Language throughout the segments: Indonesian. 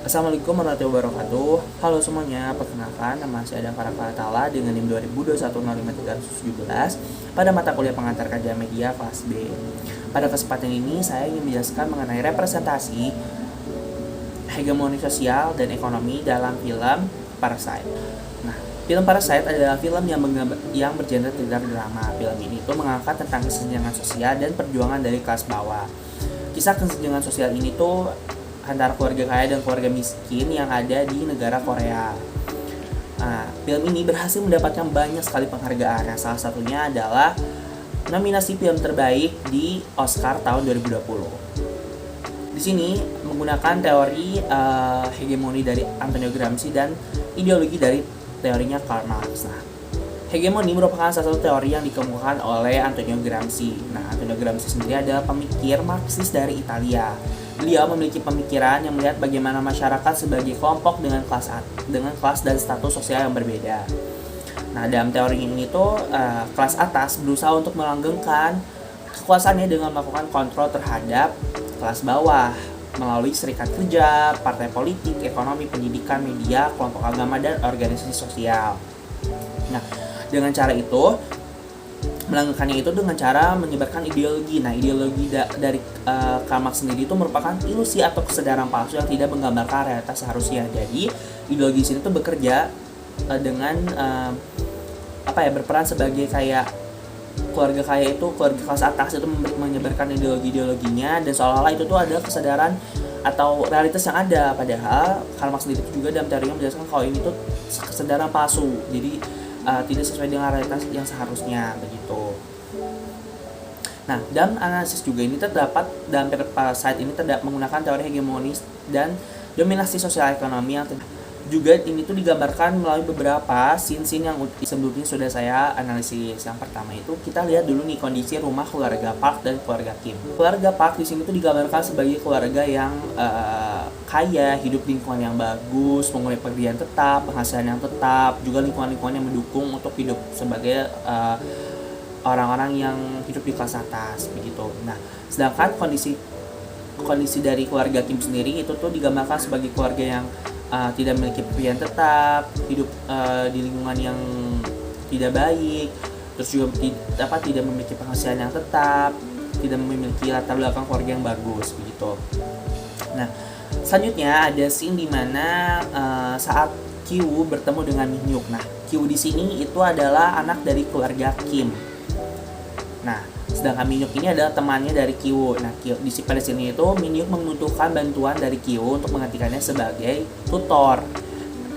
Assalamualaikum warahmatullahi wabarakatuh. Halo semuanya, perkenalkan nama saya Adam Farakala dengan NIM 2021053317 pada mata kuliah pengantar kajian media kelas B. Pada kesempatan ini saya ingin menjelaskan mengenai representasi hegemoni sosial dan ekonomi dalam film Parasite. Nah, film Parasite adalah film yang bergenre thriller drama. Film ini tuh mengangkat tentang kesenjangan sosial dan perjuangan dari kelas bawah. Kisah kesenjangan sosial ini tuh antara keluarga kaya dan keluarga miskin yang ada di negara Korea. Film ini berhasil mendapatkan banyak sekali penghargaan. Salah satunya adalah nominasi film terbaik di Oscar tahun 2020. Di sini menggunakan teori hegemoni dari Antonio Gramsci dan ideologi dari teorinya Karl Marx. Hegemoni merupakan salah satu teori yang dikemukakan oleh Antonio Gramsci. Antonio Gramsci sendiri adalah pemikir Marxis dari Italia. Beliau memiliki pemikiran yang melihat bagaimana masyarakat sebagai kelompok dengan kelas dan status sosial yang berbeda. Dalam teori ini tuh kelas atas berusaha untuk melanggengkan kekuasaannya dengan melakukan kontrol terhadap kelas bawah melalui serikat kerja, partai politik, ekonomi, pendidikan, media, kelompok agama, dan organisasi sosial. Dengan cara itu, melanggengkannya itu dengan cara menyebarkan ideologi. Ideologi dari Karl Marx sendiri itu merupakan ilusi atau kesadaran palsu yang tidak menggambarkan realitas seharusnya. Jadi ideologi sini tuh bekerja dengan berperan sebagai kayak keluarga kaya itu, keluarga kelas atas itu menyebarkan ideologinya, dan seolah-olah itu tuh ada kesadaran atau realitas yang ada. Padahal Karl Marx sendiri juga dalam teorinya menjelaskan kalau ini tuh kesadaran palsu. Jadi tidak sesuai dengan realitas yang seharusnya begitu. Dalam analisis juga ini dalam Parasite ini terdapat menggunakan teori hegemonis dan dominasi sosial ekonomi yang juga ini tuh digambarkan melalui beberapa scene-scene yang sebelumnya sudah saya analisis. Yang pertama itu kita lihat dulu nih kondisi rumah keluarga Park dan keluarga Kim. Keluarga Park di sini tuh digambarkan sebagai keluarga yang kaya, hidup di lingkungan yang bagus, mempunyai pekerjaan tetap, penghasilan yang tetap, juga lingkungan yang mendukung untuk hidup sebagai orang-orang yang hidup di kelas atas begitu. Sedangkan kondisi dari keluarga Kim sendiri itu tuh digambarkan sebagai keluarga yang tidak memiliki pekerjaan tetap, hidup di lingkungan yang tidak baik, terus juga tidak memiliki penghasilan yang tetap, tidak memiliki latar belakang keluarga yang bagus begitu. Selanjutnya ada scene di mana saat Kyu bertemu dengan Min-hyuk. Kyu di sini itu adalah anak dari keluarga Kim. Sedangkan Min-hyuk ini adalah temannya dari Kyu. Pada sini itu Min-hyuk membutuhkan bantuan dari Kyu untuk menggantikannya sebagai tutor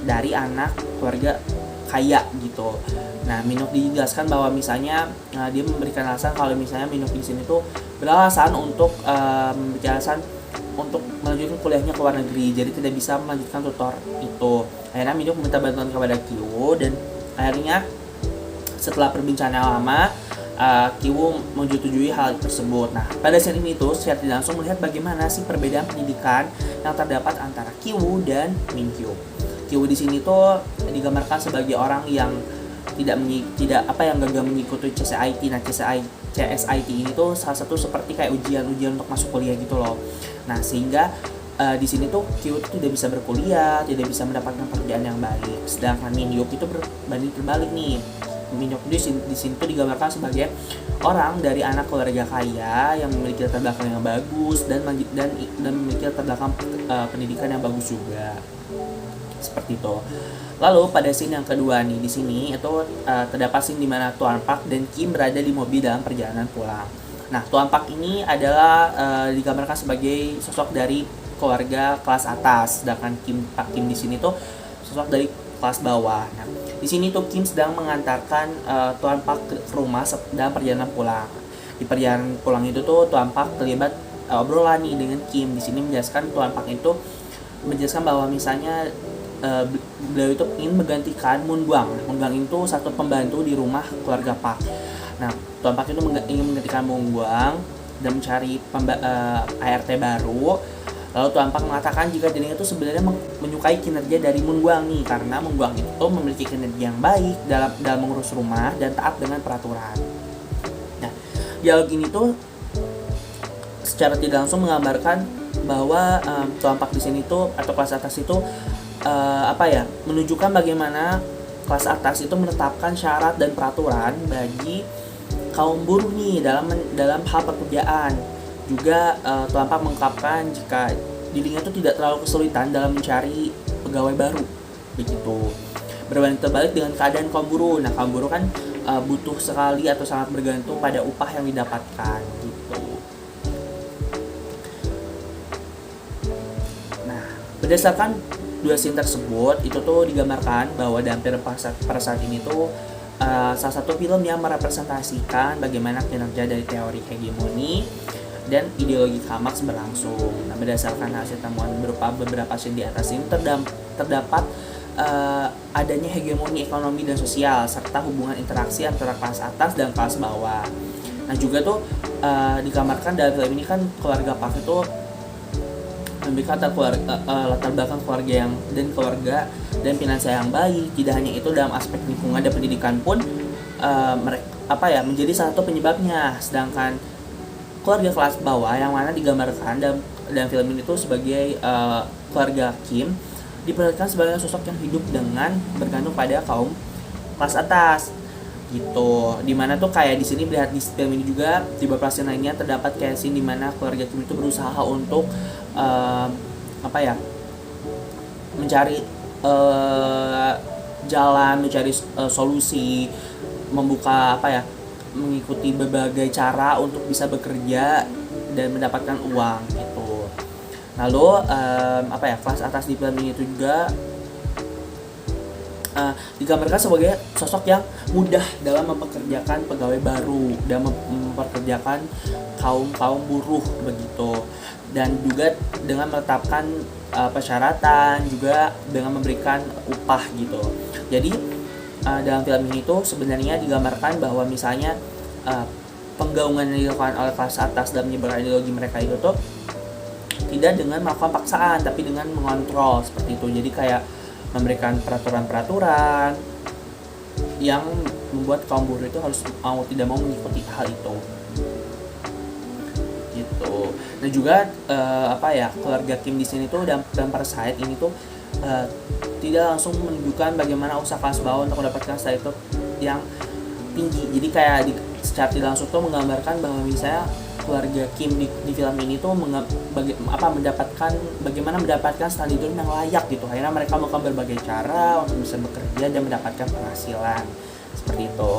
dari anak keluarga kaya gitu. Min-hyuk dijelaskan bahwa misalnya dia memberikan alasan kalau misalnya Min-hyuk di sini tuh beralasan untuk untuk melanjutkan kuliahnya ke luar negeri, jadi tidak bisa melanjutkan tutor itu. Akhirnya Min-hyuk meminta bantuan kepada Kyu, dan akhirnya setelah perbincangan lama Kyu menyetujui hal tersebut. Pada saat ini tuh secara tidak langsung melihat bagaimana sih perbedaan pendidikan yang terdapat antara Kyu dan Min-hyuk. Kyu di sini tuh digambarkan sebagai orang yang gagal mengikuti CSIT. CSIT ini tuh salah satu seperti kayak ujian untuk masuk kuliah gitu loh. Sehingga di sini tuh Kyu tidak bisa berkuliah, tidak bisa mendapatkan pekerjaan yang baik. Sedangkan Min-hyuk itu berbanding terbalik nih. Min-hyuk di sini tuh digambarkan sebagai orang dari anak keluarga kaya yang memiliki latar belakang yang bagus dan memiliki latar belakang pendidikan yang bagus juga. Seperti itu. Lalu pada scene yang kedua nih, di sini itu terdapat scene di mana Tuan Park dan Kim berada di mobil dalam perjalanan pulang. Tuan Park ini adalah digambarkan sebagai sosok dari keluarga kelas atas, sedangkan Pak Kim di sini tuh sosok dari kelas bawah. Di sini tuh Kim sedang mengantarkan Tuan Park ke rumah dalam perjalanan pulang. Di perjalanan pulang itu tuh Tuan Park terlibat obrolan nih dengan Kim. Di sini menjelaskan Tuan Park itu menjelaskan bahwa misalnya beliau itu ingin menggantikan Moon Gwang. Moon Gwang itu satu pembantu di rumah keluarga Park. Tuan Park itu ingin menggantikan Moon Gwang dan mencari ART baru. Lalu Tuan Park mengatakan jika dirinya itu sebenarnya menyukai kinerja dari Moon Gwang nih, karena Moon Gwang itu memiliki kinerja yang baik dalam mengurus rumah dan taat dengan peraturan. Dialog ini tuh secara tidak langsung menggambarkan bahwa Tuan Pak di sini tuh atau kelas atas itu menunjukkan bagaimana kelas atas itu menetapkan syarat dan peraturan bagi kaum buruh nih dalam hal pekerjaan. Juga Tuan Pak mengungkapkan jika dirinya itu tidak terlalu kesulitan dalam mencari pegawai baru begitu. Berbanding terbalik dengan keadaan kaum buruh. Nah, kaum buruh kan butuh sekali atau sangat bergantung pada upah yang didapatkan gitu. Nah, berdasarkan dua scene tersebut itu tuh digambarkan bahwa dalam film pada saat ini tuh salah satu film yang merepresentasikan bagaimana kinerja dari teori hegemoni dan ideologi Karl berlangsung. Nah, berdasarkan hasil temuan berupa beberapa scene di atas ini terdapat adanya hegemoni ekonomi dan sosial serta hubungan interaksi antara kelas atas dan kelas bawah. Nah, juga tuh digambarkan dalam film ini kan keluarga Park itu memberikan latar belakang keluarga dan finansial yang baik. Tidak hanya itu, dalam aspek lingkungan dan pendidikan pun menjadi salah satu penyebabnya. Sedangkan keluarga kelas bawah yang mana digambarkan dalam film ini tuh sebagai keluarga Kim diperlihatkan sebagai sosok yang hidup dengan bergantung pada kaum kelas atas gitu. Dimana tuh kayak di sini melihat di film ini juga di beberapa scene lainnya terdapat kayak scene dimana keluarga Kim itu berusaha untuk mencari jalan, mencari solusi, mengikuti berbagai cara untuk bisa bekerja dan mendapatkan uang gitu. Lalu kelas atas di film ini itu juga digambarkan sebagai sosok yang mudah dalam mempekerjakan pegawai baru dan mempekerjakan kaum buruh begitu, dan juga dengan menetapkan persyaratan, juga dengan memberikan upah gitu. Jadi dalam film ini tuh sebenarnya digambarkan bahwa misalnya penggaungan yang dilakukan oleh kelas atas dan menyebarkan ideologi mereka itu tuh tidak dengan melakukan paksaan tapi dengan mengontrol seperti itu. Jadi kayak memberikan peraturan-peraturan yang membuat kaum buruh itu harus mau tidak mau mengikuti hal itu gitu. Nah, juga keluarga Kim di sini tuh dan Parasite ini tuh tidak langsung menunjukkan bagaimana usaha kelas bawah untuk mendapatkan status yang tinggi. Jadi kayak secara tidak langsung tuh menggambarkan bahwa misalnya keluarga Kim di film ini tuh bagaimana mendapatkan standar hidup yang layak gitu. Akhirnya mereka melakukan berbagai cara untuk bisa bekerja dan mendapatkan penghasilan seperti itu.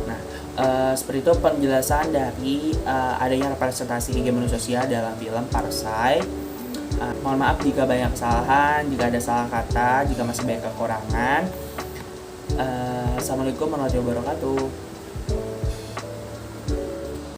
Nah, seperti itu penjelasan dari adanya representasi hegemoni sosial dalam film Parasite. Mohon maaf jika banyak kesalahan, jika ada salah kata, jika masih banyak kekurangan. Assalamualaikum warahmatullahi wabarakatuh.